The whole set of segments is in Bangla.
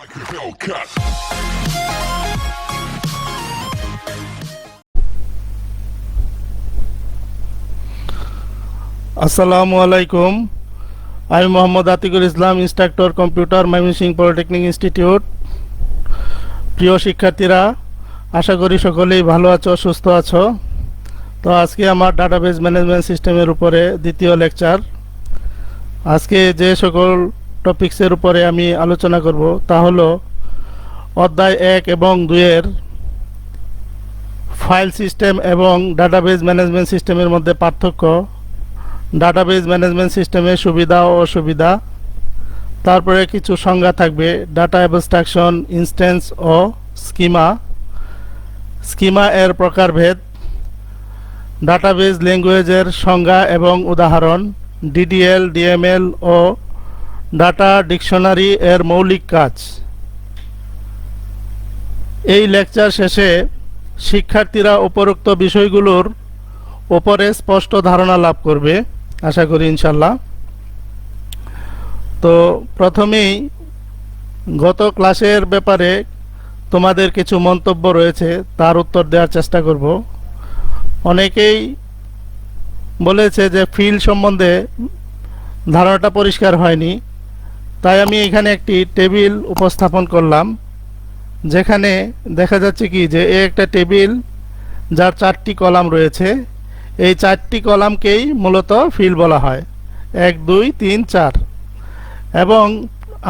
like a Hellcat. আসসালামু আলাইকুম। আমি Mohammad Atikul Islam, instructor computer, Mymensingh polytechnic institute. প্রিয় শিক্ষার্থীরা, আশা করি সকলেই ভালো আছো, সুস্থ আছো। তো আজকে আমার ডাটাবেজ ম্যানেজমেন্ট সিস্টেমের উপরে দ্বিতীয় লেকচার। আজকে যে সকল টপিকসের উপরে আমি আলোচনা করব তা হলো অধ্যায় 1 এবং 2 এর ফাইল সিস্টেম এবং ডাটাবেজ ম্যানেজমেন্ট সিস্টেমের মধ্যে পার্থক্য, ডাটাবেজ ম্যানেজমেন্ট সিস্টেমের সুবিধা ও অসুবিধা, তারপরে কিছু সংজ্ঞা থাকবে, ডাটা অ্যাবস্ট্রাকশন, ইনস্ট্যান্স ও স্কিমা, স্কিমা এর প্রকারভেদ, ডাটাবেজ ল্যাঙ্গুয়েজের সংজ্ঞা এবং উদাহরণ, ডিডিএল, ডিএমএল ও ডাটা ডিকশনারি এর মৌলিক কাজ। এই লেকচার শেষে শিক্ষার্থীরা উপরোক্ত বিষয়গুলোর উপরে স্পষ্ট ধারণা লাভ করবে, আশা করি ইনশাল্লাহ। তো প্রথমেই গত ক্লাসের ব্যাপারে তোমাদের কিছু মন্তব্য রয়েছে, তার উত্তর দেওয়ার চেষ্টা করব। অনেকেই বলেছে যে ফিল্ড সম্বন্ধে ধারণাটা পরিষ্কার হয়নি, তাই আমি এখানে একটি টেবিল উপস্থাপন করলাম, যেখানে দেখা যাচ্ছে কি যে একটা টেবিল যার 4টি কলাম রয়েছে। এই 4টি কলামকেই মূলত ফিল্ড বলা হয়, 1 2 3 4। এবং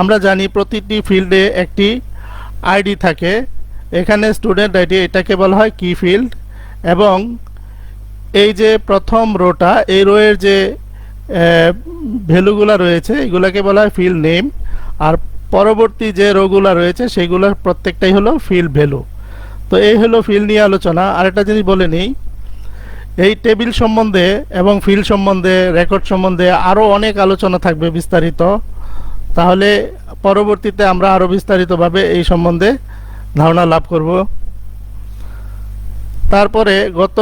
আমরা জানি প্রতিটি ফিল্ডে একটি আইডি থাকে। এখানে স্টুডেন্ট আইডি, এটাকে বলা হয় কি ফিল্ড। এবং এই যে প্রথম রোটা, এই রোয়ের যে ভ্যালুগুলো রয়েছে এগুলাকে বলা হয় ফিল্ড নেম, আর পরবর্তী যে রোগুলো রয়েছে সেগুলোর প্রত্যেকটাই হলো ফিল্ড ভ্যালু। তো এই হলো ফিল্ড নিয়ে আলোচনা। আর একটা জিনিস বলে নিই, এই টেবিল সম্বন্ধে এবং ফিল্ড সম্বন্ধে, রেকর্ড সম্বন্ধে আরও অনেক আলোচনা থাকবে বিস্তারিত, তাহলে পরবর্তীতে আমরা আরও বিস্তারিতভাবে এই সম্বন্ধে ধারণা লাভ করব। তারপরে গত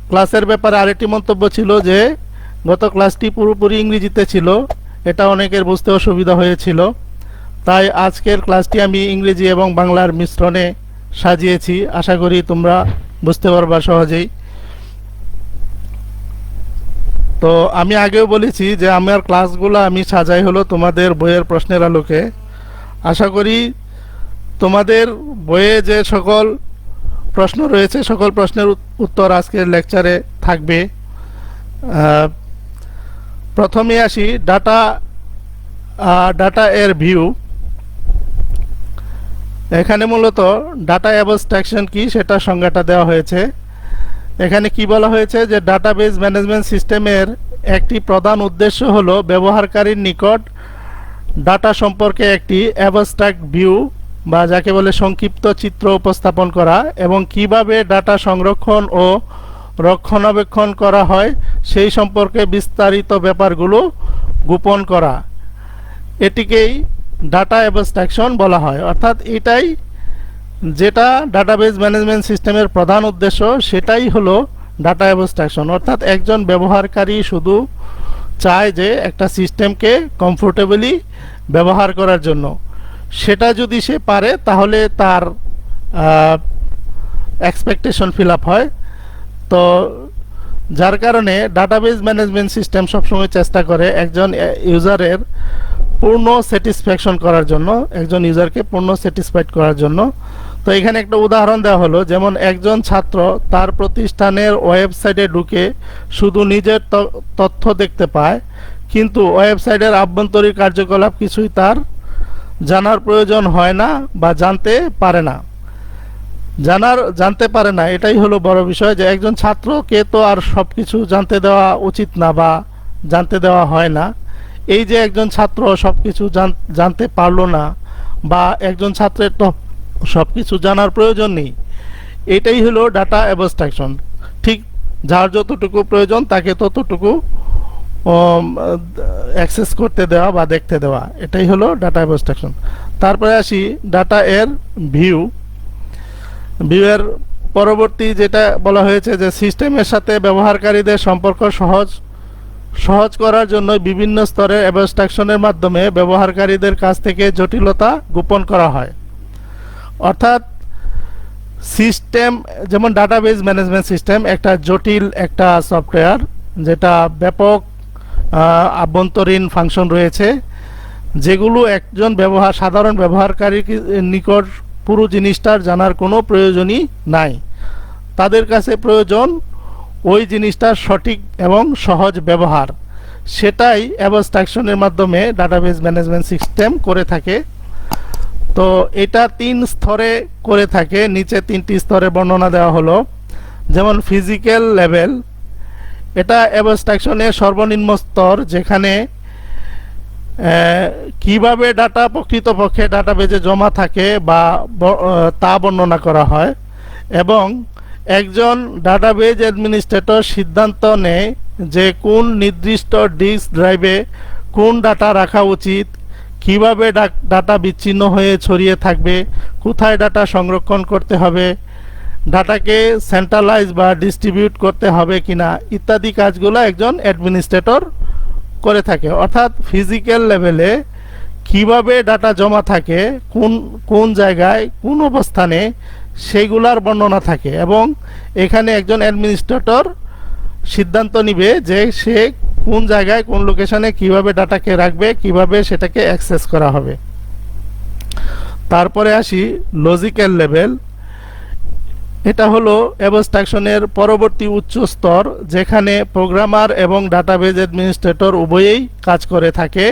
ক্লাসের ব্যাপারে আরেকটি মন্তব্য ছিল যে গত ক্লাসটি পুরোপুরি ইংরেজিতে ছিল, এটা অনেকের বুঝতে অসুবিধা হয়েছিল, তাই আজকের ক্লাসটি আমি ইংরেজি এবং বাংলার মিশ্রণে সাজিয়েছি। আশা করি তোমরা বুঝতে পারবা সহজেই। তো আমি আগেও বলেছি যে আমার ক্লাসগুলো আমি সাজাই হলো তোমাদের বইয়ের প্রশ্নের আলোকে। আশা করি তোমাদের বইয়ে যে সকল প্রশ্ন রয়েছে সকল প্রশ্নের উত্তর আজকের লেকচারে থাকবে। প্রথমে আসি ডাটা এর ভিউ। এখানে মূলত ডাটা অ্যাবস্ট্রাকশন কি সেটা সংজ্ঞাটা দেওয়া হয়েছে। এখানে কি বলা হয়েছে যে ডাটাবেজ ম্যানেজমেন্ট সিস্টেমের একটি প্রধান উদ্দেশ্য হলো ব্যবহারকারীর নিকট ডাটা সম্পর্কে একটি অ্যাবস্ট্রাক্ট ভিউ বা যাকে বলে সংক্ষিপ্ত চিত্র উপস্থাপন করা, এবং কিভাবে ডাটা সংরক্ষণ ও রক্ষণাবেক্ষণ করা হয় সেই সম্পর্কে বিস্তারিত ব্যাপারগুলো গোপন করা। এটিকেই ডাটা অ্যাবস্ট্রাকশন বলা হয়। অর্থাৎ এটাই যেটা ডাটাবেজ ম্যানেজমেন্ট সিস্টেমের প্রধান উদ্দেশ্য, সেটাই হলো ডাটা অ্যাবস্ট্রাকশন। অর্থাৎ একজন ব্যবহারকারী শুধু চায় যে একটা সিস্টেমকে কমফোর্টেবলি ব্যবহার করার জন্য, সেটা যদি সে পারে তাহলে তার এক্সপেকটেশন ফিল আপ হয়। তো যার কারণে ডাটাবেজ ম্যানেজমেন্ট সিস্টেম সবসময় চেষ্টা করে একজন ইউজারের পূর্ণ স্যাটিসফ্যাকশন করার জন্য, একজন ইউজারকে পূর্ণ স্যাটিসফাইড করার জন্য। তো এখানে একটা উদাহরণ দেওয়া হলো, যেমন একজন ছাত্র তার প্রতিষ্ঠানের ওয়েবসাইটে ঢুকে শুধু নিজের তথ্য দেখতে পায়, কিন্তু ওয়েবসাইটের আভ্যন্তরীণ কার্যকলাপ কিছুই তার জানার প্রয়োজন হয় না বা জানতে পারে না। এটাই হলো বড় বিষয়, যে একজন ছাত্রকে তো আর সব কিছু জানতে দেওয়া উচিত না বা জানতে দেওয়া হয় না। এই যে একজন ছাত্র সব কিছু জানতে পারলো না বা একজন ছাত্রের তো সব কিছু জানার প্রয়োজন নেই, এটাই হলো ডাটা অ্যাবস্ট্রাকশন। ঠিক যার যতটুকু প্রয়োজন তাকে ততটুকু অ্যাক্সেস করতে দেওয়া বা দেখতে দেওয়া, এটাই হলো ডাটা অ্যাবস্ট্রাকশন। তারপরে আসি ডাটা এর ভিউ। ভিউয়ের পরবর্তী যেটা বলা হয়েছে যে সিস্টেমের সাথে ব্যবহারকারীদের সম্পর্ক সহজ সহজ করার জন্য বিভিন্ন স্তরের অ্যাবস্ট্রাকশনের মাধ্যমে ব্যবহারকারীদের কাছ থেকে জটিলতা গোপন করা হয়। অর্থাৎ সিস্টেম যেমন ডাটাবেজ ম্যানেজমেন্ট সিস্টেম একটা জটিল একটা সফটওয়্যার, যেটা ব্যাপক আভ্যন্তরীণ ফাংশন রয়েছে, যেগুলো একজন সাধারণ ব্যবহারকারীর নিকট পুরো জিনিসটার জানার কোনো প্রয়োজনই নাই। তাদের কাছে প্রয়োজন ওই জিনিসটার সঠিক এবং সহজ ব্যবহার। সেটাই অ্যাবস্ট্রাকশনের মাধ্যমে ডাটাবেজ ম্যানেজমেন্ট সিস্টেম করে থাকে। তো এটা 3 স্তরে করে থাকে, নিচে 3টি স্তরে বর্ণনা দেওয়া হলো। যেমন ফিজিক্যাল লেভেল, এটা অ্যাবস্ট্রাকশনের সর্বনিম্ন স্তর, যেখানে কিভাবে ডাটা প্রকৃতপক্ষে ডাটাবেজে জমা থাকে বা তা বর্ণনা করা হয়, এবং একজন ডাটাবেজ অ্যাডমিনিস্ট্রেটর সিদ্ধান্ত নেয় যে কোন নির্দিষ্ট ডিস্ক ড্রাইভে কোন ডাটা রাখা উচিত, কিভাবে ডাটা বিচ্ছিন্ন হয়ে ছড়িয়ে থাকবে, কোথায় ডাটা সংরক্ষণ করতে হবে, ডাটাকে সেন্ট্রালাইজ বা ডিস্ট্রিবিউট করতে হবে কিনা ইত্যাদি কাজগুলো একজন অ্যাডমিনিস্ট্রেটর করে থাকে। অর্থাৎ ফিজিক্যাল লেভেলে কিভাবে ডাটা জমা থাকে, কোন জায়গায় কোন অবস্থানে, সেইগুলার বর্ণনা থাকে, এবং এখানে একজন অ্যাডমিনিস্ট্রেটর সিদ্ধান্ত নিবে যে সে কোন জায়গায় কোন লোকেশনে কিভাবে ডাটাকে রাখবে, কিভাবে সেটাকে অ্যাক্সেস করা হবে। তারপরে আসি লজিক্যাল লেভেল। এটা হলো অ্যাবস্ট্রাকশনের পরবর্তী উচ্চ স্তর, যেখানে প্রোগ্রামার এবং ডাটাবেজ অ্যাডমিনিস্ট্রেটর উভয়েই কাজ করে থাকে।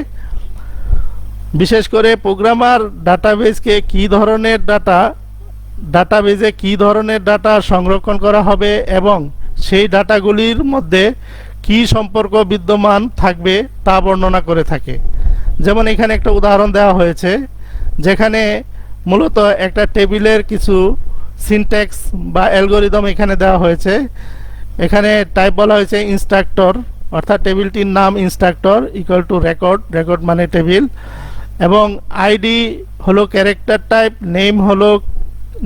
বিশেষ করে প্রোগ্রামার ডাটাবেজে কি ধরনের ডাটা সংরক্ষণ করা হবে এবং সেই ডাটাগুলির মধ্যে কি সম্পর্ক বিদ্যমান থাকবে তা বর্ণনা করে থাকে। যেমন এখানে একটা উদাহরণ দেওয়া হয়েছে, যেখানে মূলত একটা টেবিলের কিছু সিনট্যাক্স বা অ্যালগোরিদম এখানে দেওয়া হয়েছে। এখানে টাইপ বলা হয়েছে ইনস্ট্রাক্টর, অর্থাৎ টেবিলটির নাম ইনস্ট্রাক্টর ইকুয়াল টু রেকর্ড মানে টেবিল, এবং আইডি হলো ক্যারেক্টার টাইপ,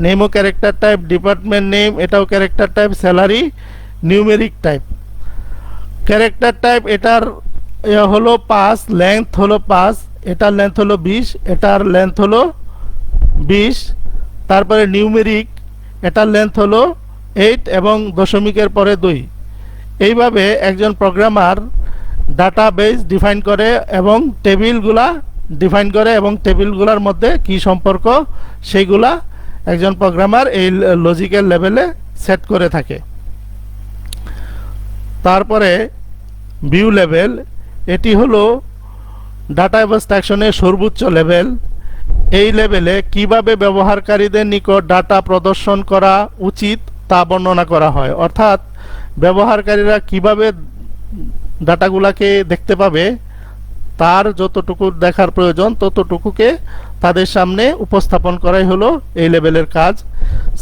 নেমও ক্যারেক্টার টাইপ, ডিপার্টমেন্ট নেম এটাও character type, salary numeric type. Character type এটার হলো 5, লেন্থ হলো 5, এটার লেন্থ হলো 20, এটার লেন্থ হলো 20। তারপরে নিউমেরিক, এটার লেন্থ হলো 8 এবং দশমিকের পরে 2। এইভাবে একজন প্রোগ্রামার ডাটাবেজ ডিফাইন করে এবং টেবিলগুলা ডিফাইন করে, এবং টেবিলগুলোর মধ্যে কি সম্পর্ক সেইগুলা একজন প্রোগ্রামার এই লজিক্যাল লেভেলে সেট করে থাকে। তারপরে ভিউ লেভেল, এটি হলো ডাটা অ্যাবস্ট্রাকশনের সর্বোচ্চ লেভেল। এই লেভেলে কিভাবে ব্যবহারকারীদের নিকট ডাটা প্রদর্শন করা উচিত তা বর্ণনা করা হয়। অর্থাৎ ব্যবহারকারীরা কিভাবে ডাটাগুলাকে দেখতে পাবে, তার যতটুকু দেখার প্রয়োজন ততটুকুকে তাদের সামনে উপস্থাপন করাই হলো এই লেভেলের কাজ।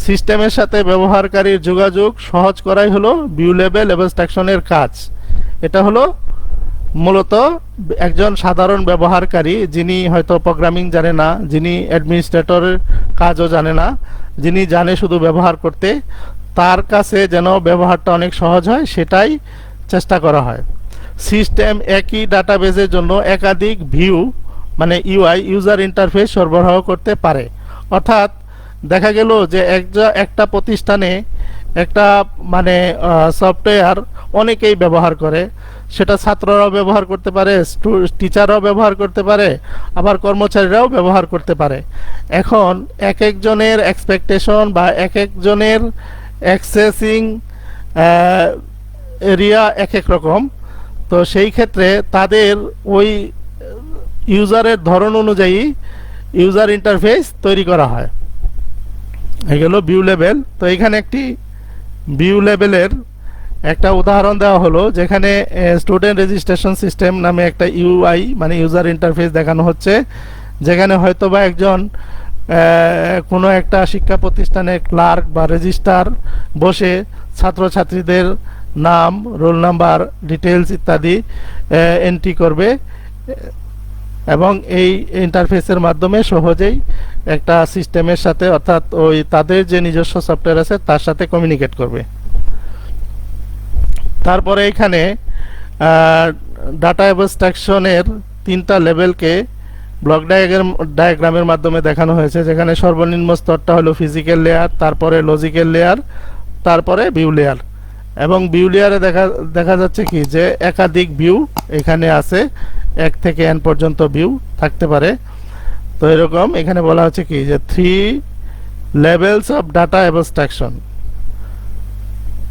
সিস্টেমের সাথে ব্যবহারকারীর যোগাযোগ সহজ করাই হলো ভিউ লেভেল অ্যাবস্ট্রাকশনের কাজ। এটা হলো মূলত একজন সাধারণ ব্যবহারকারী, যিনি হয়তো প্রোগ্রামিং জানে না, যিনি অ্যাডমিনিস্ট্রেটরের কাজও জানে না, যিনি জানে শুধু ব্যবহার করতে, তার কাছে যেন ব্যবহারটা অনেক সহজ হয় সেটাই চেষ্টা করা হয়। সিস্টেম একই ডাটাবেজের জন্য একাধিক ভিউ মানে ইউআই ইউজার ইন্টারফেস সরবরাহ করতে পারে। অর্থাৎ দেখা গেল যে একটা প্রতিষ্ঠানে একটা মানে সফটওয়্যার অনেকেই ব্যবহার করে, সেটা ছাত্ররাও ব্যবহার করতে পারে, টিচাররাও ব্যবহার করতে পারে, আবার কর্মচারীরাও ব্যবহার করতে পারে। এখন এক একজনের এক্সপেকটেশন বা এক একজনের অ্যাক্সেসিং এরিয়া এক এক রকম, তো সেই ক্ষেত্রে তাদের ওই ইউজারের ধরন অনুযায়ী ইউজার ইন্টারফেস তৈরি করা হয়। এগুলো ভিউ লেভেল। তো এখানে একটি ভিউ লেভেলের একটা উদাহরণ দেওয়া হলো, যেখানে স্টুডেন্ট রেজিস্ট্রেশন সিস্টেম নামে একটা ইউআই মানে ইউজার ইন্টারফেস দেখানো হচ্ছে, যেখানে হয়তোবা একজন কোনো একটা শিক্ষা প্রতিষ্ঠানের ক্লার্ক বা রেজিস্ট্রার বসে ছাত্রছাত্রীদের নাম, রোল নাম্বার, ডিটেলস ইত্যাদি এন্ট্রি করবে, এবং এই ইন্টারফেসের মাধ্যমে সহজেই একটা সিস্টেমের সাথে অর্থাৎ ওই তাদের যে নিজস্ব সফটওয়্যার আছে তার সাথে কমিউনিকেট করবে। তারপরে এখানে ডাটা অ্যাবস্ট্রাকশনের তিনটা লেভেলকে ব্লক ডায়াগ্রামের মাধ্যমে দেখানো হয়েছে, যেখানে সর্বনিম্ন স্তরটা হলো ফিজিক্যাল লেয়ার, তারপরে লজিক্যাল লেয়ার, তারপরে ভিউ লেয়ার। এবং ভিউ লেয়ারে দেখা যাচ্ছে কি যে একাধিক ভিউ এখানে আছে, 1 থেকে n পর্যন্ত ভিউ থাকতে পারে। তো এরকম এখানে বলা হচ্ছে কি যে 3 লেভেলস অফ ডাটা অ্যাবস্ট্রাকশন।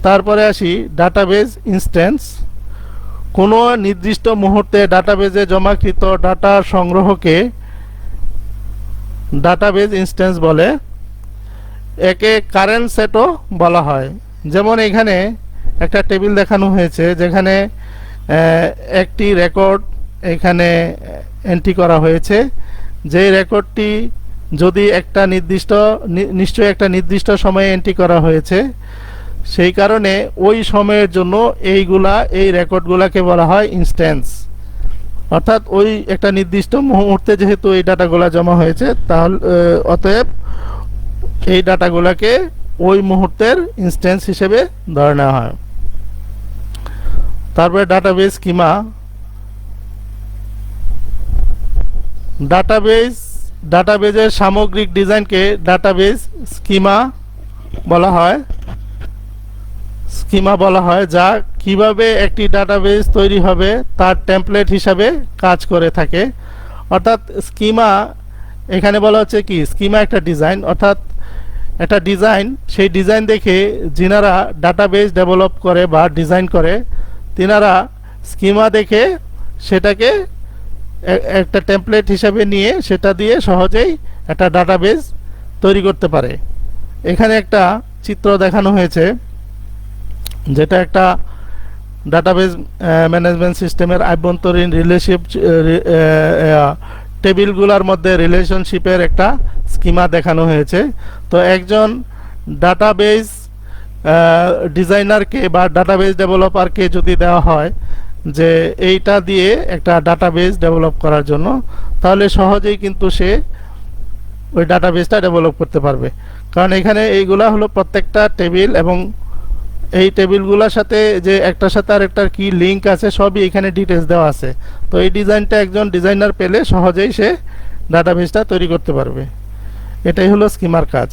তারপরে আসি ডাটাবেজ ইনস্ট্যান্স। কোনো নির্দিষ্ট মুহূর্তে ডাটাবেজে জমাকৃত ডাটার সংগ্রহকে ডাটাবেজ ইনস্ট্যান্স বলে। একে কারেন্ট সেটও বলা হয়। যেমন এখানে একটা টেবিল দেখানো হয়েছে, যেখানে একটি রেকর্ড এখানে এন্ট্রি করা হয়েছে। যে রেকর্ডটি যদি একটা নিশ্চয়ই একটা নির্দিষ্ট সময়ে এন্ট্রি করা হয়েছে, সেই কারণে ওই সময়ের জন্য এই রেকর্ডগুলোকে বলা হয় ইনস্ট্যান্স। অর্থাৎ ওই একটা নির্দিষ্ট মুহূর্তে যেহেতু এই ডাটাগুলো জমা হয়েছে, তাহলে অতএব এই ডাটাগুলোকে ওই মুহূর্তের ইনস্ট্যান্স হিসেবে ধরে নেওয়া হয়। তারপরে ডাটাবেজ স্কিমা। ডাটাবেজের সামগ্রিক ডিজাইনকে ডাটাবেজ স্কিমা বলা হয়, যা কিভাবে একটি ডাটাবেজ তৈরি হবে তার টেমপ্লেট হিসাবে কাজ করে থাকে। অর্থাৎ স্কিমা এখানে বলা হচ্ছে কি, স্কিমা একটা ডিজাইন, অর্থাৎ একটা ডিজাইন, সেই ডিজাইন দেখে যিনারা ডাটাবেজ ডেভেলপ করে বা ডিজাইন করে, তিনারা স্কিমা দেখে সেটাকে একটা টেমপ্লেট হিসাবে নিয়ে সেটা দিয়ে সহজেই একটা ডাটাবেজ তৈরি করতে পারে। এখানে একটা চিত্র দেখানো হয়েছে, যেটা একটা ডাটাবেজ ম্যানেজমেন্ট সিস্টেমের আভ্যন্তরীণ টেবিলগুলোর মধ্যে রিলেশনশিপের একটা স্কিমা দেখানো হয়েছে। তো একজন ডাটাবেজ ডিজাইনারকে বা ডাটাবেজ ডেভেলপারকে যদি দেওয়া হয় যে এইটা দিয়ে একটা ডাটাবেজ ডেভেলপ করার জন্য, তাহলে সহজেই কিন্তু সে ওই ডাটাবেজটা ডেভেলপ করতে পারবে। কারণ এখানে এইগুলা হলো প্রত্যেকটা টেবিল, এবং এই টেবিলগুলোর সাথে যে একটার সাথে আর একটার কি লিঙ্ক আছে সবই এখানে ডিটেলস দেওয়া আছে। তো এই ডিজাইনটা একজন ডিজাইনার পেলে সহজেই সে ডাটাবেজটা তৈরি করতে পারবে। এটাই হলো স্কিমার কাজ।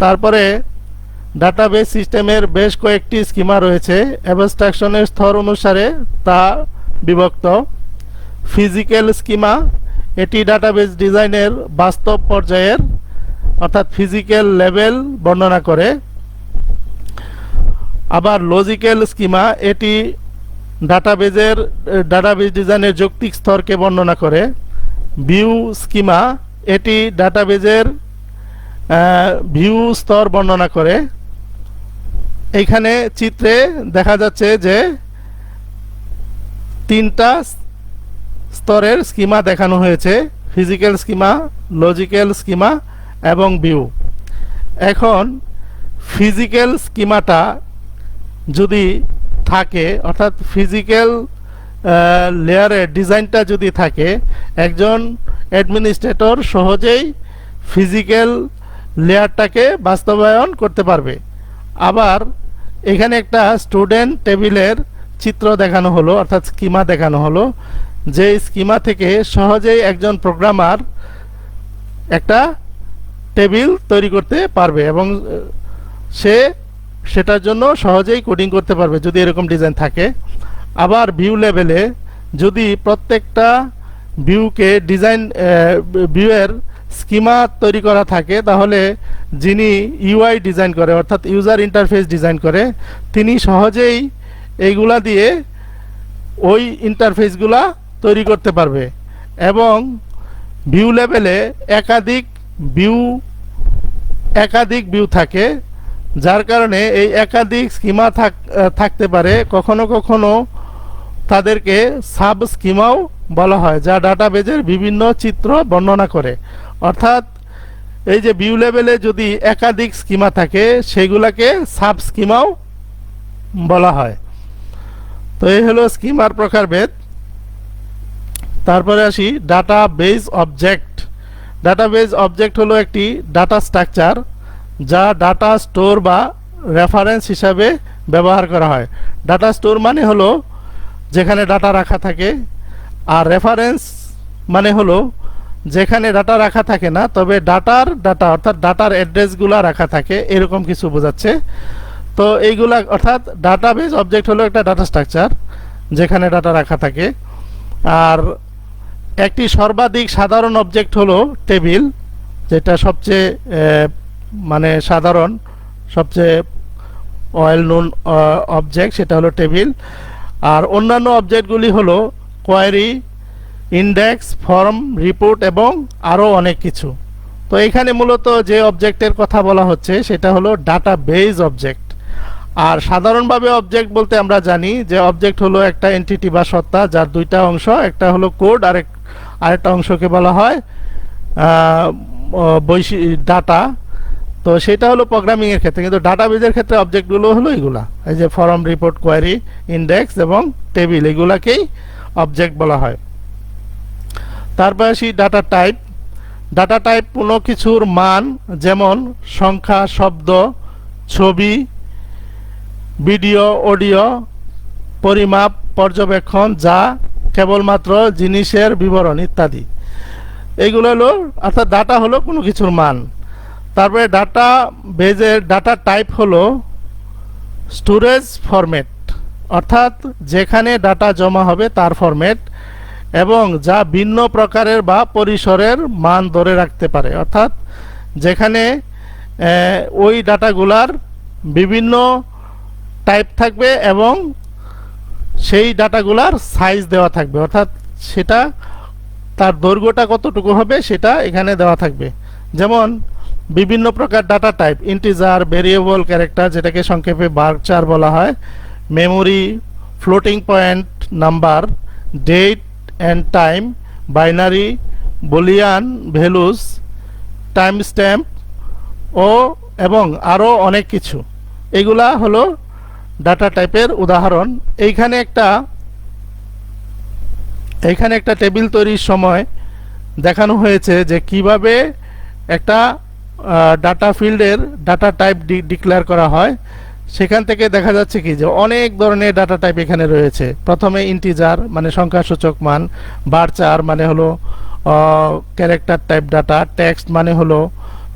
তারপরে ডাটাবেজ সিস্টেমের বেশ কয়েকটি স্কিমা রয়েছে, অ্যাবস্ট্রাকশনের স্তর অনুসারে তা বিভক্ত। ফিজিক্যাল স্কিমা, এটি ডাটাবেজ ডিজাইনের বাস্তব পর্যায়ের অর্থাৎ ফিজিক্যাল লেভেল বর্ণনা করে। আবার লজিক্যাল স্কিমা, এটি ডাটাবেজ ডিজাইনের যৌক্তিক স্তরকে বর্ণনা করে। ভিউ স্কিমা, এটি ডাটাবেজের ভিউ স্তর বর্ণনা করে। এইখানে চিত্রে দেখা যাচ্ছে যে 3টা স্তরের স্কিমা দেখানো হয়েছে, ফিজিক্যাল স্কিমা, লজিক্যাল স্কিমা এবং ভিউ। এখন ফিজিক্যাল স্কিমাটা যদি থাকে, অর্থাৎ ফিজিক্যাল লেয়ারের ডিজাইনটা যদি থাকে, একজন অ্যাডমিনিস্ট্রেটর সহজেই ফিজিক্যাল লেয়ারটাকে বাস্তবায়ন করতে পারবে। আবার এখানে একটা স্টুডেন্ট টেবিলের চিত্র দেখানো হলো, অর্থাৎ স্কিমা দেখানো হলো, যে স্কিমা থেকে সহজেই একজন প্রোগ্রামার একটা টেবিল তৈরি করতে পারবে এবং সে সেটার জন্য সহজেই কোডিং করতে পারবে যদি এরকম ডিজাইন থাকে। আবার ভিউ লেভেলে যদি প্রত্যেকটা ভিউয়ের স্কিমা তৈরি করা থাকে, তাহলে যিনি ইউআই ডিজাইন করে অর্থাৎ ইউজার ইন্টারফেস ডিজাইন করে, তিনি সহজেই এইগুলা দিয়ে ওই ইন্টারফেসগুলা তৈরি করতে পারবে। এবং ভিউ লেভেলে একাধিক ভিউ থাকে, যার কারণে এই একাধিক স্কিমা থাকতে পারে। কখনো কখনো তাদেরকে সাব স্কিমাও বলা হয়, যা ডাটাবেজের বিভিন্ন চিত্র বর্ণনা করে। অর্থাৎ এই যে ভিউ লেভেলে যদি একাধিক স্কিমা থাকে, সেগুলাকে সাব স্কিমাও বলা হয়। তো এই হলো স্কিমার প্রকারভেদ। তারপরে আসি ডাটাবেজ অবজেক্ট। ডাটাবেজ অবজেক্ট হলো একটি ডাটা স্ট্রাকচার যা ডাটা স্টোর বা রেফারেন্স হিসাবে ব্যবহার করা হয়। ডাটা স্টোর মানে হলো যেখানে ডাটা রাখা থাকে। আর রেফারেন্স মানে হলো যেখানে ডাটা রাখা থাকে না, তবে ডাটা অর্থাৎ ডাটার অ্যাড্রেসগুলো রাখা থাকে, এরকম কিছু বোঝাচ্ছে। তো এইগুলা অর্থাৎ ডাটাবেজ অবজেক্ট হলো একটা ডাটা স্ট্রাকচার যেখানে ডাটা রাখা থাকে। আর একটি সর্বাধিক সাধারণ অবজেক্ট হলো টেবিল, যেটা সবচেয়ে মানে সাধারণ, সবচেয়ে ওয়েল নোন অবজেক্ট, সেটা হলো টেবিল। আর অন্যান্য অবজেক্টগুলি হলো কোয়েরি, ইন্ডেক্স, ফর্ম, রিপোর্ট এবং আরও অনেক কিছু। তো এখানে মূলত যে অবজেক্টের কথা বলা হচ্ছে সেটা হলো ডাটাবেজ অবজেক্ট। আর সাধারণভাবে অবজেক্ট বলতে আমরা জানি যে অবজেক্ট হলো একটা এন্টিটি বা সত্তা যার দুইটা অংশ, একটা হলো কোড, আরেকটা অংশকে বলা হয় ডাটা। তো সেটা হলো প্রোগ্রামিং এর ক্ষেত্রে, কিন্তু ডাটাবেজের ক্ষেত্রে অবজেক্টগুলো হলো এগুলা, এই যে ফর্ম, রিপোর্ট, কোয়েরি, ইন্ডেক্স এবং টেবিল, এগুলাকেই অবজেক্ট বলা হয়। তারপর আসি ডাটা টাইপ। ডাটা টাইপ কোনো কিছুর মান, যেমন সংখ্যা, শব্দ, ছবি, ভিডিও, অডিও, পরিমাপ, পর্যবেক্ষণ, যা কেবলমাত্র জিনিসের বিবরণ ইত্যাদি, এগুলো হলো, অর্থাৎ ডাটা হলো কোনো কিছুর মান। তারপরে ডাটা বেজের ডাটা টাইপ হলো স্টোরেজ ফরম্যাট, অর্থাৎ যেখানে ডাটা জমা হবে তার ফরম্যাট, এবং যা ভিন্ন প্রকারের বা পরিসরের মান ধরে রাখতে পারে, অর্থাৎ যেখানে ওই ডাটাগুলার বিভিন্ন টাইপ থাকবে এবং সেই ডাটাগুলার সাইজ দেওয়া থাকবে, অর্থাৎ সেটা তার দৈর্ঘ্যটা কতটুকু হবে সেটা এখানে দেওয়া থাকবে। যেমন বিভিন্ন প্রকার data type: integer, variable, character, যেটাকে সংক্ষেপে বার্কচার বলা হয়, memory, floating point number, date and time, binary, boolean values, timestamp এবং আরও অনেক কিছু। এগুলা হলো ডাটা টাইপের উদাহরণ। এইখানে একটা টেবিল তৈরির সময় দেখানো হয়েছে যে কিভাবে একটা ডাটা ফিল্ডের ডাটা টাইপ ডিক্লেয়ার করা হয়। সেখান থেকে দেখা যাচ্ছে কি যে অনেক ধরনের ডাটা টাইপ এখানে রয়েছে। প্রথমে ইন্টিজার মানে সংখ্যাসূচক মান, বারচার মানে হলো ক্যারেক্টার টাইপ ডাটা, টেক্সট মানে হলো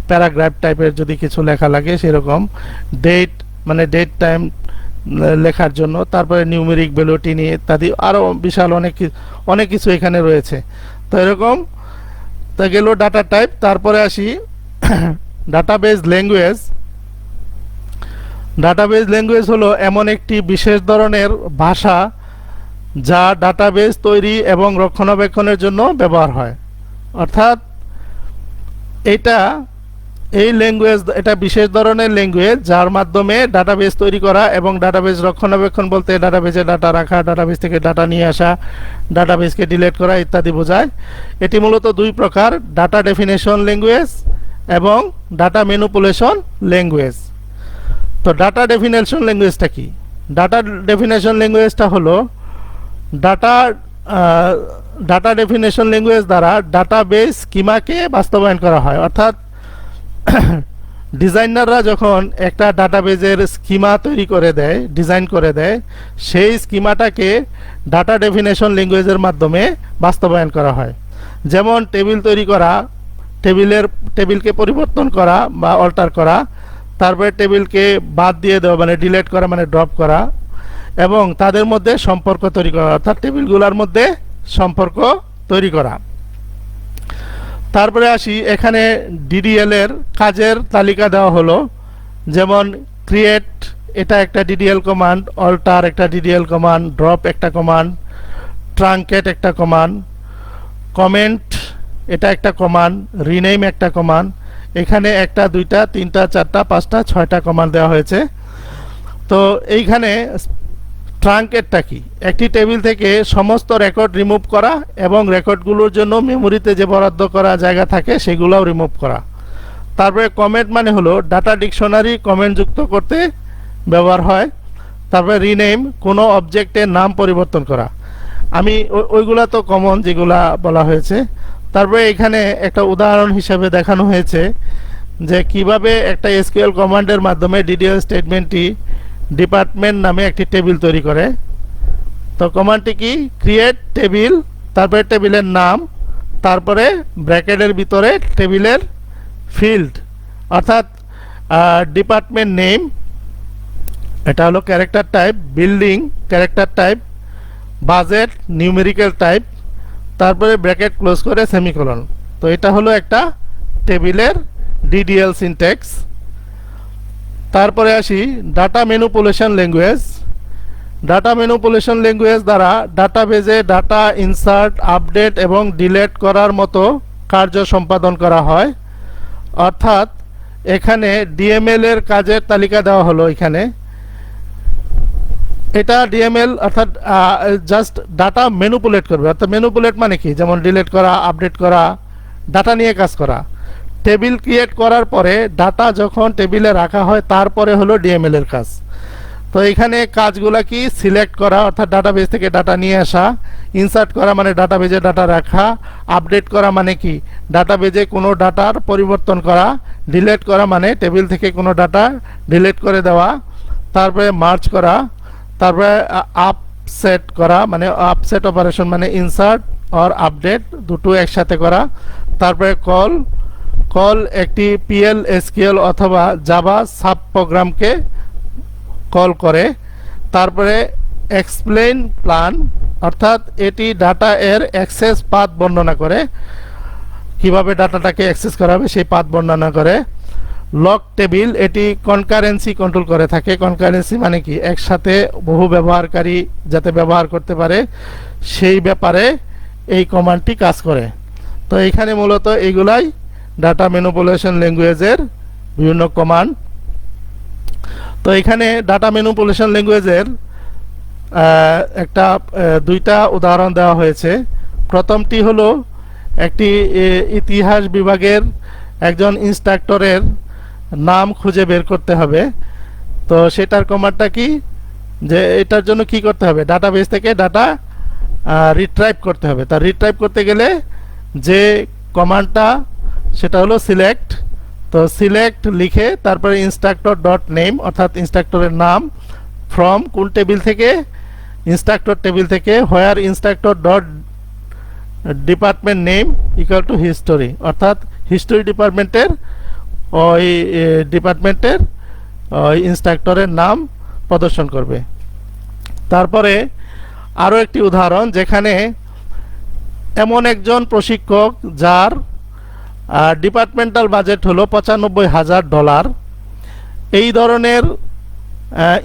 প্যারাগ্রাফ টাইপের যদি কিছু লেখা লাগে সেরকম, ডেট মানে ডেট টাইম লেখার জন্য, তারপরে নিউমেরিক, ভ্যালু, টিনি ইত্যাদি, আরও বিশাল অনেক কিছু এখানে রয়েছে। তো এরকম তা গেল ডাটা টাইপ। তারপরে আসি ডাটাবেজ ল্যাঙ্গুয়েজ। ডাটাবেজ ল্যাঙ্গুয়েজ হলো এমন একটি বিশেষ ধরনের ভাষা যা ডাটাবেজ তৈরি এবং রক্ষণাবেক্ষণের জন্য ব্যবহার হয়। অর্থাৎ এটা বিশেষ ধরনের ল্যাঙ্গুয়েজ যার মাধ্যমে ডাটাবেজ তৈরি করা এবং ডাটাবেজ রক্ষণাবেক্ষণ বলতে ডাটাবেজে ডাটা রাখা, ডাটাবেজ থেকে ডাটা নিয়ে আসা, ডাটাবেজকে ডিলিট করা ইত্যাদি বোঝায়। এটি মূলত দুই প্রকার: ডাটা ডেফিনেশন ল্যাঙ্গুয়েজ এবং ডাটা ম্যানিপুলেশন ল্যাঙ্গুয়েজ। তো ডাটা ডেফিনেশন ল্যাঙ্গুয়েজটা কি? ডাটা ডেফিনেশন ল্যাঙ্গুয়েজটা হলো ডাটা ডেফিনেশন ল্যাঙ্গুয়েজ দ্বারা ডাটাবেজ স্কিমাকে বাস্তবায়ন করা হয়। অর্থাৎ ডিজাইনাররা যখন একটা ডাটাবেজের স্কিমা ডিজাইন করে দেয়, সেই স্কিমাটাকে ডাটা ডেফিনেশন ল্যাঙ্গুয়েজের মাধ্যমে বাস্তবায়ন করা হয়। যেমন টেবিল তৈরি করা, টেবিলকে পরিবর্তন করা বা অল্টার করা, তারপরে টেবিলকে বাদ দিয়ে দেওয়া মানে ডিলিট করা মানে ড্রপ করা, এবং তাদের মধ্যে সম্পর্ক তৈরি করা, অর্থাৎ টেবিলগুলোর মধ্যে সম্পর্ক তৈরি করা। তারপরে আসি, এখানে ডিডিএল এর কাজের তালিকা দেওয়া হলো। যেমন ক্রিয়েট, এটা একটা ডিডিএল কমান্ড, অল্টার একটা ডিডিএল কমান্ড, ড্রপ একটা কমান্ড, ট্রাঙ্কেট একটা কমান্ড, কমেন্ট এটা একটা কমান্ড, রিনেম একটা কমান্ড। এখানে একটা, দুইটা, তিনটা, চারটা, পাঁচটা, ছয়টা কমান্ড দেওয়া হয়েছে। তো এইখানে ট্রাঙ্কেটটা কি? একটি টেবিল থেকে সমস্ত রেকর্ড রিমুভ করা এবং রেকর্ডগুলোর জন্য মেমোরিতে যে বরাদ্দ করা জায়গা থাকে সেগুলোও রিমুভ করা। তারপরে কমেন্ট মানে হলো ডাটা ডিকশনারি কমেন্ট যুক্ত করতে ব্যবহার হয়। তারপরে রিনেম কোনো অবজেক্টের নাম পরিবর্তন করা। ওইগুলা তো কমন যেগুলা বলা হয়েছে। তারপরে এখানে একটা উদাহরণ হিসাবে দেখানো হয়েছে যে কিভাবে একটা এসকিউএল কমান্ডের মাধ্যমে ডিডিএল স্টেটমেন্টটি ডিপার্টমেন্ট নামে একটি টেবিল তৈরি করে। তো কমান্ডটি কি, ক্রিয়েট টেবিল, তারপরে টেবিলের নাম, তারপরে ব্র্যাকেটের ভিতরে টেবিলের ফিল্ড, অর্থাৎ ডিপার্টমেন্ট নেম, এটা হলো character type, building character type, budget numerical type, তারপরে ব্র্যাকেট ক্লোজ করে সেমিকোলন। তো এটা হলো একটা টেবিলের ডিডিএল সিনট্যাক্স। তারপরে আসি data manipulation language. Data manipulation language দ্বারা ডাটাবেজে ডাটা ইনসার্ট, আপডেট এবং ডিলিট করার মতো কার্য সম্পাদন করা হয়। অর্থাৎ এখানে ডিএমএল এর কাজের তালিকা দেওয়া হলো। এখানে এটা ডিএমএল অর্থাৎ জাস্ট ডাটা ম্যানিপুলেট করবে। অর্থাৎ ম্যানিপুলেট মানে কি, যেমন ডিলিট করা, আপডেট করা, ডাটা নিয়ে কাজ করা। টেবিল ক্রিয়েট করার পরে ডাটা যখন টেবিলে রাখা হয় তারপরে হলো ডিএমএল এর কাজ। তো এখানে কাজগুলা কি, সিলেক্ট করা অর্থাৎ ডাটাবেজ থেকে ডাটা নিয়ে আসা, ইনসার্ট করা মানে ডাটাবেজে ডাটা রাখা, আপডেট করা মানে কি ডাটাবেজে কোনো ডাটার পরিবর্তন করা, ডিলিট করা মানে টেবিল থেকে কোনো ডাটা ডিলিট করে দেওয়া, তারপরে মার্জ করা, তারপরে আপসেট করা মানে আপসেট অপারেশন মানে ইনসার্ট অর আপডেট দুটো একসাথে করা, তারপরে কল একটি পিএল এসকিউএল অথবা জাভা সাব প্রোগ্রামকে কল করে, তারপরে এক্সপ্লেইন প্ল্যান অর্থাৎ এটি ডাটা এর অ্যাক্সেস পাথ বর্ণনা করে, কিভাবে ডাটাটাকে অ্যাক্সেস করা হবে সেই পাথ বর্ণনা করে। লক টেবিল এটি কনকারেন্সি কন্ট্রোল করে থাকে। কনকারেন্সি মানে কি, একসাথে বহু ব্যবহারকারী যাতে ব্যবহার করতে পারে সেই ব্যাপারে এই কমান্ডটি কাজ করে। তো এখানে মূলত এগুলাই ডাটা ম্যানিপুলেশন ল্যাঙ্গুয়েজের বিভিন্ন কমান্ড। তো এখানে ডাটা ম্যানিপুলেশন ল্যাঙ্গুয়েজের একটা দুইটা উদাহরণ দেওয়া হয়েছে। প্রথমটি হলো একটি ইতিহাস বিভাগের একজন ইনস্ট্রাক্টরের নাম খুঁজে বের করতে হবে। তো সেটার কমান্ডটা কি, যে এটার জন্য কি করতে হবে, ডাটাবেস থেকে ডাটা রিট্রাইভ করতে হবে। তা রিট্রাইভ করতে গেলে যে কমান্ডটা সেটা হলো সিলেক্ট। তো সিলেক্ট লিখে তারপরে ইনস্ট্রাক্টর ডট নেম অর্থাৎ ইনস্ট্রাক্টরের নাম, ফ্রম কোন টেবিল থেকে, ইনস্ট্রাক্টর টেবিল থেকে, where instructor dot department name equal to history অর্থাৎ হিস্টোরি ডিপার্টমেন্টের ওই ডিপার্টমেন্টের ওই ইনস্ট্রাক্টরের নাম প্রদর্শন করবে। তারপরে আরও একটি উদাহরণ, যেখানে এমন একজন প্রশিক্ষক যার ডিপার্টমেন্টাল বাজেট হলো $95,000, এই ধরনের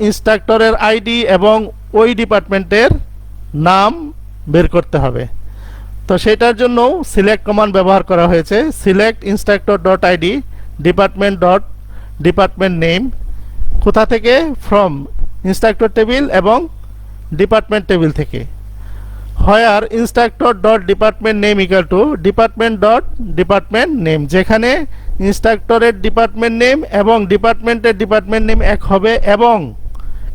ইনস্ট্রাক্টরের আইডি এবং ওই ডিপার্টমেন্টের নাম বের করতে হবে। তো সেটার জন্য সিলেক্ট কমান্ড ব্যবহার করা হয়েছে। Select instructor dot ID department dot department name, কোথা থেকে, ফ্রম ইনস্ট্রাক্টর টেবিল এবং ডিপার্টমেন্ট টেবিল থেকে। Where instructor dot department name equal to department dot department name, যেখানে ইনস্ট্রাক্টরের ডিপার্টমেন্ট নেম এবং ডিপার্টমেন্টের ডিপার্টমেন্ট নেম এক হবে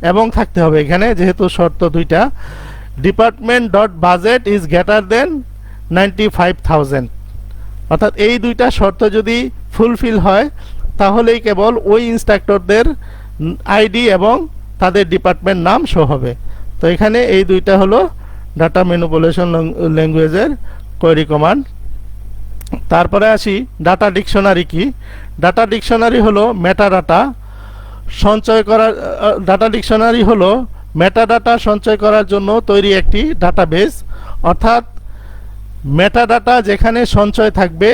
এবং থাকতে হবে এখানে, যেহেতু শর্ত দুইটা। Department dot budget is greater than 95,000 অর্থাৎ এই দুইটা শর্ত যদি ফুলফিল হয় তাহলেই কেবল ওই ইনস্ট্রাক্টরদের আইডি এবং তাদের ডিপার্টমেন্ট নাম শো হবে। তো এখানে এই দুইটা হলো ডাটা ম্যানিপুলেশন ল্যাঙ্গুয়েজের কোয়েরি কমান্ড। তারপরে আসি ডাটা ডিকশনারি কি। ডাটা ডিকশনারি হলো মেটাডাটা সঞ্চয় করার ডাটা ডিকশনারি হলো মেটাডাটা সঞ্চয় করার জন্য তৈরি একটি ডাটাবেস, অর্থাৎ মেটাডাটা যেখানে সঞ্চয় থাকবে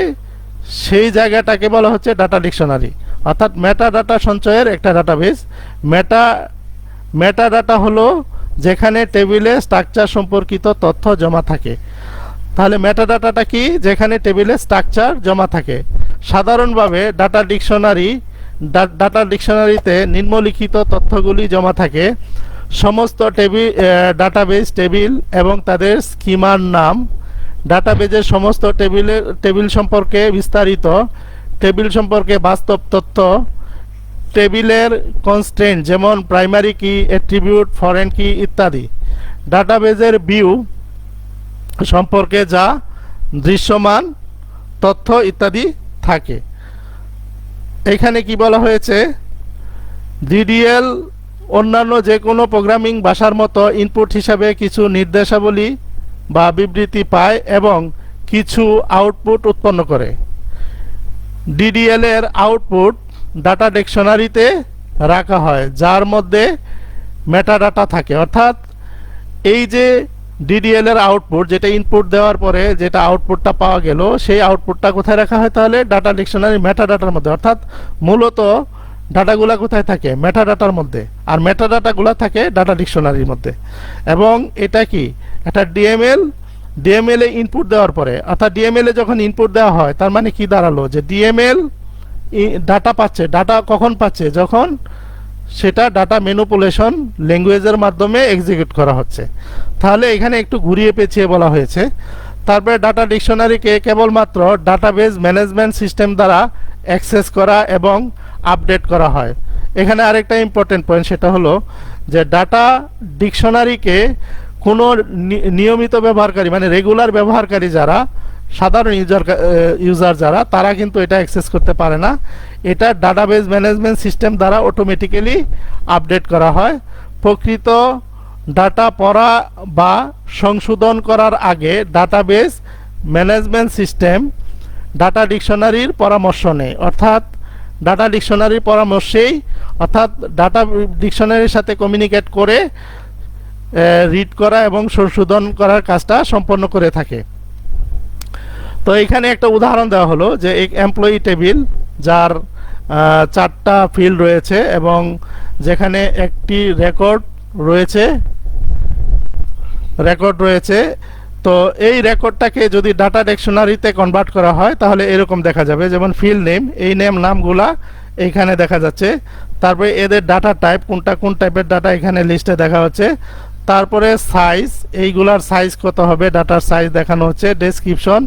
সেই জায়গাটাকে বলা হচ্ছে ডাটা ডিকশনারি, অর্থাৎ মেটাডাটা সঞ্চয়ের একটা ডাটাবেস। মেটাডাটা হলো যেখানে টেবিলে স্ট্রাকচার সম্পর্কিত তথ্য জমা থাকে। তাহলে মেটাডাটাটা কি, যেখানে টেবিলে স্ট্রাকচার জমা থাকে। সাধারণভাবে ডাটা ডিকশনারিতে নিম্নলিখিত তথ্যগুলি জমা থাকে: সমস্ত ডাটাবেস টেবিল এবং তাদের স্কিমার নাম, ডাটাবেজের সমস্ত টেবিল সম্পর্কে বিস্তারিত, টেবিল সম্পর্কে বাস্তব তথ্য, টেবিলের কনস্ট্রেন্ট যেমন প্রাইমারি কি, অ্যাট্রিবিউট, ফরেন কি ইত্যাদি, ডাটাবেজের ভিউ সম্পর্কে যা দৃশ্যমান তথ্য ইত্যাদি থাকে। এখানে কি বলা হয়েছে, ডিডিএল অন্যান্য যে কোনো প্রোগ্রামিং ভাষার মতো ইনপুট হিসাবে কিছু নির্দেশাবলী বা বিবৃতি পায় এবং কিছু আউটপুট উৎপন্ন করে। ডিডিএল এর আউটপুট ডাটা ডিকশনারিতে রাখা হয় যার মধ্যে মেটাডাটা থাকে, অর্থাৎ এই যে ডিডিএল এর আউটপুট যেটা ইনপুট দেওয়ার পরে যেটা আউটপুটটা পাওয়া গেল সেই আউটপুটটা কোথায় রাখা হয়? তাহলে ডাটা ডিকশনারি মেটাডাটার মধ্যে, অর্থাৎ মূলত ডাটাগুলা কোথায় থাকে? মেটাডাটার মধ্যে, আর মেটাডাটাগুলা থাকে ডাটা ডিকশনারির মধ্যে। এবং এটা কি একটা ডিএমএল এ ইনপুট দেওয়ার পরে, অর্থাৎ ডিএমএল এ যখন ইনপুট দেওয়া হয় তার মানে কি দাঁড়ালো? যে ডিএমএল ডাটা পাচ্ছে। ডাটা কখন পাচ্ছে? যখন সেটা ডাটা ম্যানিপুলেশন ল্যাঙ্গুয়েজের মাধ্যমে এক্সিকিউট করা হচ্ছে। তাহলে এখানে একটু ঘুরিয়ে পেঁচিয়ে বলা হয়েছে। তারপরে ডাটা ডিকশনারিকে কেবলমাত্র ডাটাবেজ ম্যানেজমেন্ট সিস্টেম দ্বারা অ্যাক্সেস করা এবং আপডেট করা হয়। এখানে আরেকটা ইম্পর্টেন্ট পয়েন্ট, সেটা হলো যে ডাটা ডিকশনারিকে কোনো নিয়মিত ব্যবহারকারী মানে রেগুলার ব্যবহারকারী যারা, সাধারণ ইউজার যারা, তারা কিন্তু এটা অ্যাক্সেস করতে পারে না। এটা ডাটাবেজ ম্যানেজমেন্ট সিস্টেম দ্বারা অটোমেটিক্যালি আপডেট করা হয়। প্রকৃত ডাটা পড়া বা সংশোধন করার আগে ডাটাবেজ ম্যানেজমেন্ট সিস্টেম ডাটা ডিকশনারির পরামর্শ নেয়, অর্থাৎ ডাটা ডিকশনারির পরামর্শেই, অর্থাৎ ডাটা ডিকশনারির সাথে কমিউনিকেট করে রিড করা এবং সংশোধন করার কাজটা সম্পন্ন করে থাকে। তো এখানে একটা উদাহরণ দেওয়া হলো যে এক এমপ্লয়ি টেবিল যার 4টা ফিল্ড রয়েছে এবং যেখানে একটি রেকর্ড রয়েছে। তো এই রেকর্ডটাকে যদি ডাটা ডিকশনারিতে কনভার্ট করা হয় তাহলে এরকম দেখা যাবে, যেমন ফিল্ড নেম, এই নামগুলা এইখানে দেখা যাচ্ছে। তারপরে এদের ডাটা টাইপ, কোন টাইপের ডাটা এখানে লিস্টে দেখা হচ্ছে। তারপরে সাইজ, এইগুলার সাইজ কত হবে, ডাটার সাইজ দেখানো হচ্ছে। ডেসক্রিপশন,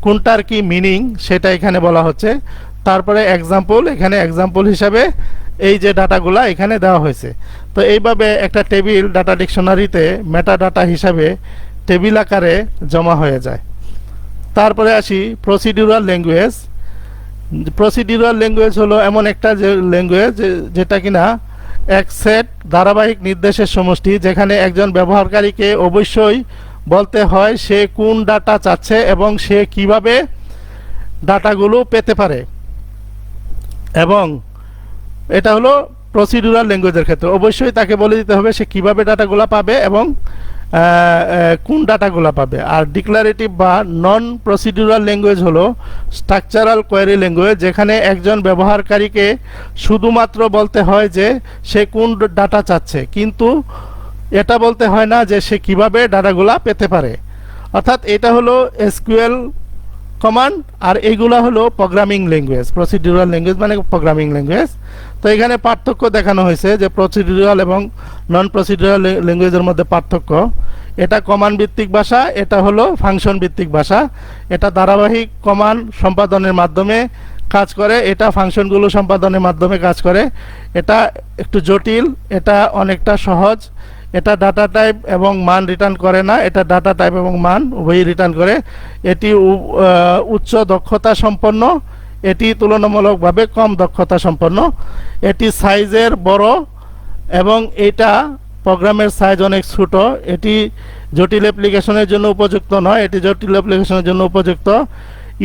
কোনটার কি মিনিং সেটা এখানে বলা হচ্ছে। তারপরে এক্সাম্পল, এখানে এক্সাম্পল হিসাবে এই যে ডাটাগুলা এখানে দেওয়া হয়েছে। তো এইভাবে একটা টেবিল ডাটা ডিকশনারিতে মেটা ডাটা হিসাবে টেবিল আকারে জমা হয়ে যায়। তারপরে আসি প্রসিডিউরাল ল্যাঙ্গুয়েজ। প্রসিডিউরাল ল্যাঙ্গুয়েজ হলো এমন একটা যে ল্যাঙ্গুয়েজ যেটা কিনা এক সেট ধারাবাহিক নির্দেশের সমষ্টি, যেখানে একজন ব্যবহারকারীকে অবশ্যই বলতে হয় সে কোন ডাটা চাচ্ছে এবং সে কিভাবে ডাটাগুলো পেতে পারে। এবং এটা হলো প্রসিডিউরাল ল্যাঙ্গুয়েজের ক্ষেত্রে অবশ্যই তাকে বলে দিতে হবে সে কিভাবে ডাটাগুলো পাবে এবং কোন ডাটাগুলো পাবে। আর ডিক্লারেটিভ বা নন প্রসিডিউরাল ল্যাঙ্গুয়েজ হলো স্ট্রাকচারাল কোয়েরি ল্যাঙ্গুয়েজ, যেখানে একজন ব্যবহারকারীকে শুধুমাত্র বলতে হয় যে সে কোন ডাটা চাচ্ছে, কিন্তু এটা বলতে হয় না যে সে কিভাবে ডাটাগুলা পেতে পারে। অর্থাৎ এটা হলো এসকিউএল কমান্ড, আর এইগুলা হলো প্রোগ্রামিং ল্যাঙ্গুয়েজ। প্রসিডিউরাল ল্যাঙ্গুয়েজ মানে প্রোগ্রামিং ল্যাঙ্গুয়েজ। তো এখানে পার্থক্য দেখানো হয়েছে যে প্রসিডিউরাল এবং নন প্রসিডিউরাল ল্যাঙ্গুয়েজের মধ্যে পার্থক্য। এটা কমান্ড ভিত্তিক ভাষা, এটা হলো ফাংশন ভিত্তিক ভাষা। এটা ধারাবাহিক কমান্ড সম্পাদনের মাধ্যমে কাজ করে, এটা ফাংশনগুলো সম্পাদনের মাধ্যমে কাজ করে। এটা একটু জটিল, এটা অনেকটা সহজ। এটা ডাটা টাইপ এবং মান রিটার্ন করে না, এটা ডাটা টাইপ এবং মান উভয়ই রিটার্ন করে। এটি উচ্চ দক্ষতা সম্পন্ন, এটি তুলনামূলকভাবে কম দক্ষতা সম্পন্ন। এটি সাইজের বড় এবং এটা প্রোগ্রামের সাইজ অনেক ছোট। এটি জটিল অ্যাপ্লিকেশনের জন্য উপযুক্ত নয়, এটি জটিল অ্যাপ্লিকেশনের জন্য উপযুক্ত।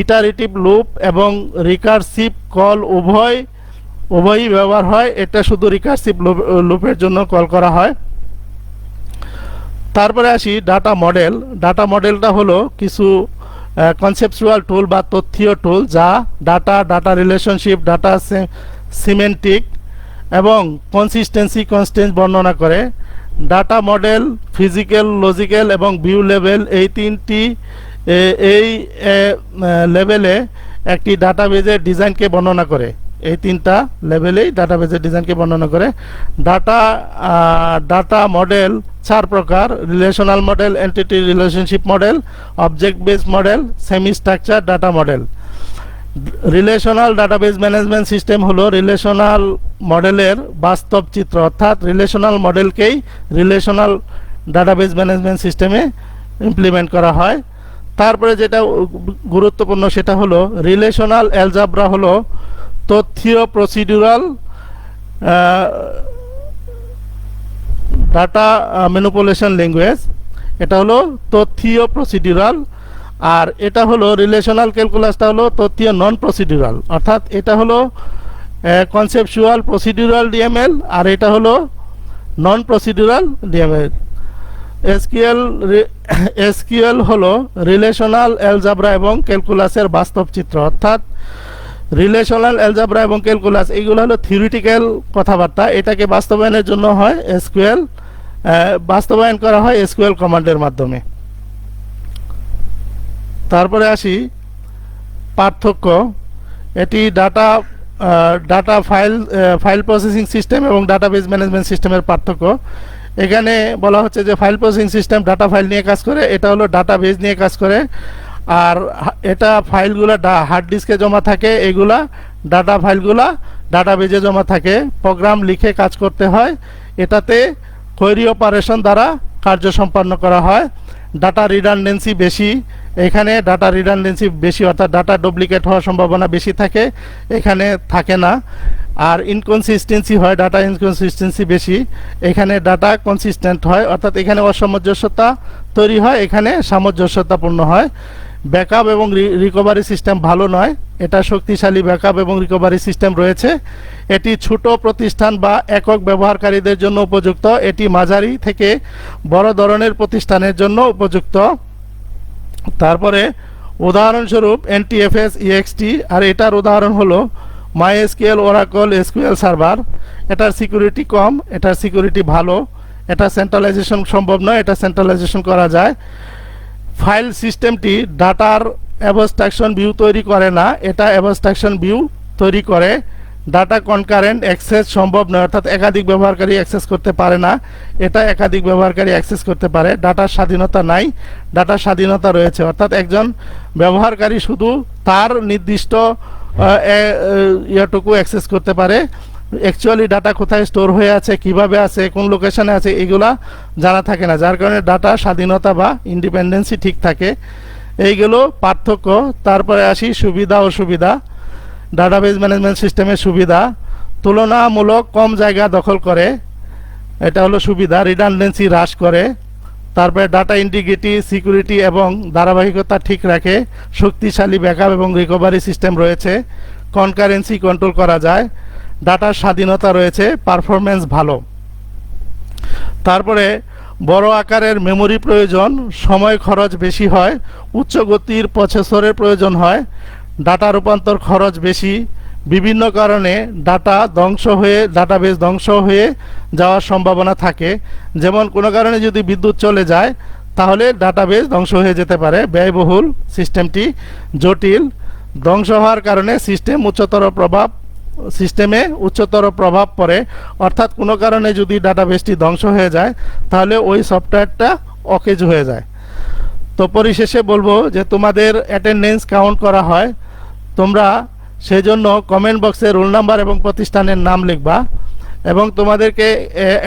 ইটারেটিভ লুপ এবং রিকারসিভ কল উভয়ই ব্যবহার হয়। এটা শুধু রিকারসিভ লুপের জন্য কল করা হয়। তারপরে আসি ডাটা মডেল। ডাটা মডেলটা হলো কিছু কনসেপচুয়াল টুল বা তথ্যীয় টুল যা ডাটা রিলেশনশিপ, ডাটা সিমেন্টিক এবং কনসিস্টেন্সি কনস্টেন্স বর্ণনা করে। ডাটা মডেল ফিজিক্যাল, লজিক্যাল এবং ভিউ লেভেল, এই তিনটি লেভেলে একটি ডাটাবেজের ডিজাইনকে বর্ণনা করে। এই তিনটা লেভেলেই ডাটাবেজের ডিজাইনকে বর্ণনা করে। ডাটা মডেল 4 প্রকার: relational model, entity relationship model, object base model, semi structure data model. Relational database management system হলো রিলেশনাল মডেলের বাস্তব চিত্র, অর্থাৎ রিলেশনাল মডেলকেই রিলেশনাল ডাটাবেজ ম্যানেজমেন্ট সিস্টেমে ইমপ্লিমেন্ট করা হয়। তারপরে যেটা গুরুত্বপূর্ণ সেটা হলো রিলেশনাল অ্যালজাবরা, হলো তথ্যীয় প্রসিডিউরাল ডাটা ম্যানিপুলেশন ল্যাঙ্গুয়েজ, এটা হলো তথ্যীয় প্রসিডিউরাল, আর এটা হলো রিলেশনাল ক্যালকুলাসটা হলো তথ্যীয় নন প্রসিডিউরাল, অর্থাৎ এটা হলো কনসেপচুয়াল প্রসিডিউরাল ডিএমএল, আর এটা হলো নন প্রসিডিউরাল ডিএমএল। এসকিউএল হলো রিলেশনাল অ্যালজাবরা এবং ক্যালকুলাসের বাস্তব চিত্র, অর্থাৎ রিলেশনাল অ্যালজাবরা এবং ক্যালকুলাস এইগুলো হলো থিওরিটিক্যাল কথাবার্তা, এটাকে বাস্তবায়নের জন্য হয় এসকিউএল, বাস্তবায়ন করা হয় এসকিউএল কমান্ডের মাধ্যমে। তারপরে আসি পার্থক্য, এটি ডাটা ফাইল প্রসেসিং সিস্টেম এবং ডাটাবেজ ম্যানেজমেন্ট সিস্টেমের পার্থক্য। এখানে বলা হচ্ছে যে file processing system data file নিয়ে কাজ করে, এটা হলো ডাটাবেজ নিয়ে কাজ করে, আর এটা ফাইলগুলো হার্ড ডিস্কে জমা থাকে, এগুলা ডাটা ফাইলগুলা ডাটাবেজে জমা থাকে, প্রোগ্রাম লিখে কাজ করতে হয়, এটাতে কোয়েরি অপারেশন দ্বারা কার্য সম্পন্ন করা হয়। ডাটা রিডান্ডেন্সি বেশি, এখানে ডাটা রিডান্ডেন্সি বেশি, অর্থাৎ ডাটা ডুপ্লিকেট হওয়ার সম্ভাবনা বেশি থাকে, এখানে থাকে না। আর ইনকনসিস্টেন্সি হয়, ডাটা ইনকনসিস্টেন্সি বেশি, এখানে ডাটা কনসিস্টেন্ট হয়, অর্থাৎ এখানে অসামঞ্জস্যতা তৈরি হয়, এখানে সামঞ্জস্যতাপূর্ণ হয়। ব্যাকআপ এবং রিকভারি সিস্টেম ভালো নয়, এটা শক্তিশালী ব্যাকআপ এবং রিকভারি সিস্টেম রয়েছে। এটি ছোট প্রতিষ্ঠান বা একক ব্যবহারকারীদের জন্য উপযুক্ত, এটি মাঝারি থেকে বড় ধরনের প্রতিষ্ঠানের জন্য উপযুক্ত। তারপরে উদাহরণস্বরূপ এনটিএফএস ইএক্সটি, আর এটার উদাহরণ হলো মাইএসকিউএল, ওরাকল, এসকিউএল সার্ভার। এটার সিকিউরিটি কম, এটার সিকিউরিটি ভালো, এটা সেন্ট্রালাইজেশন সম্ভব নয়, এটা সেন্ট্রালাইজেশন করা যায়। ফাইল সিস্টেমটি ডাটার অ্যাবস্ট্রাকশন ভিউ তৈরি করে না, এটা অ্যাবস্ট্রাকশন ভিউ তৈরি করে। ডাটা কনকারেন্ট অ্যাক্সেস সম্ভব নয়, অর্থাৎ একাধিক ব্যবহারকারী অ্যাক্সেস করতে পারে না, এটা একাধিক ব্যবহারকারী অ্যাক্সেস করতে পারে। ডাটার স্বাধীনতা নাই, ডাটার স্বাধীনতা রয়েছে, অর্থাৎ একজন ব্যবহারকারী শুধু তার নির্দিষ্ট ইয়েটুকু অ্যাক্সেস করতে পারে। অ্যাকচুয়ালি ডাটা কোথায় স্টোর হয়ে আছে, কিভাবে আছে, কোন লোকেশনে আছে, এগুলা জানা থাকে না, যার কারণে ডাটা স্বাধীনতা বা ইন্ডিপেন্ডেন্সি ঠিক থাকে। এইগুলো পার্থক্য। তারপরে আসি সুবিধা অসুবিধা। ডাটাবেজ ম্যানেজমেন্ট সিস্টেমের সুবিধা, তুলনামূলক কম জায়গা দখল করে, এটা হলো সুবিধা। রিডান্ডেন্সি হ্রাস করে। তারপরে ডাটা ইন্টিগ্রিটি, সিকিউরিটি এবং ধারাবাহিকতা ঠিক রাখে। শক্তিশালী ব্যাকআপ এবং রিকভারি সিস্টেম রয়েছে। কনকারেন্সি কন্ট্রোল করা যায়। ডাটার স্বাধীনতা রয়েছে। পারফরম্যান্স ভালো। তারপরে বড় আকারের মেমোরি প্রয়োজন, সময় খরচ বেশি হয়, উচ্চ গতির প্রসেসরের প্রয়োজন হয়, ডাটা রূপান্তর খরচ বেশি। বিভিন্ন কারণে ডাটাবেজ ধ্বংস হয়ে যাওয়ার সম্ভাবনা থাকে, যেমন কোনো কারণে যদি বিদ্যুৎ চলে যায় তাহলে ডাটাবেজ ধ্বংস হয়ে যেতে পারে। ব্যয়বহুল, সিস্টেমটি জটিল, ধ্বংস হওয়ার কারণে সিস্টেমে উচ্চতর প্রভাব পড়ে, অর্থাৎ কোনো কারণে যদি ডাটাবেসটি ধ্বংস হয়ে যায় তাহলে ওই সফটওয়্যারটা অকেজ হয়ে যায়। তো পরিশেষে বলবো যে তোমাদের অ্যাটেন্ডেন্স কাউন্ট করা হয়, তোমরা সেজন্য কমেন্ট বক্সে রোল নাম্বার এবং প্রতিষ্ঠানের নাম লিখবা, এবং তোমাদেরকে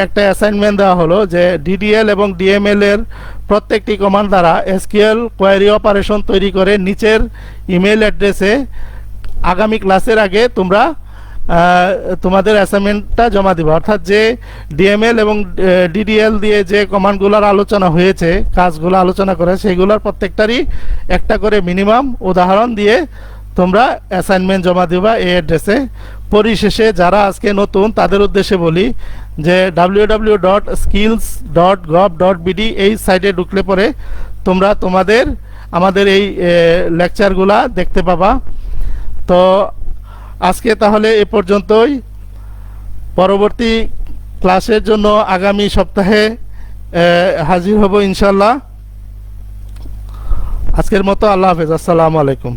একটা অ্যাসাইনমেন্ট দেওয়া হলো যে ডিডিএল এবং ডিএমএল এর প্রত্যেকটি কমান্ড দ্বারা এসকিউএল কোয়েরি অপারেশন তৈরি করে নিচের ইমেল অ্যাড্রেসে আগামী ক্লাসের আগে তোমরা তোমাদের অ্যাসাইনমেন্টটা জমা দিবা। অর্থাৎ যে ডিএমএল এবং ডিডিএল দিয়ে যে কমান্ডগুলোর আলোচনা হয়েছে, কাজগুলো আলোচনা করে, সেগুলোর প্রত্যেকটারই একটা করে মিনিমাম উদাহরণ দিয়ে তোমরা অ্যাসাইনমেন্ট জমা দিবা এই অ্যাড্রেসে। পরিশেষে যারা আজকে নতুন তাদের উদ্দেশ্যে বলি যে www.skills.gov.bd এই সাইটে ঢুকলে পরে তোমরা আমাদের এই লেকচারগুলা দেখতে পাবা। তো আজকে তাহলে এ পর্যন্তই। পরবর্তী ক্লাসের জন্য আগামী সপ্তাহে হাজির হব ইনশাল্লাহ। আজকের মতো আল্লাহ হাফেজ, আসসালামু আলাইকুম।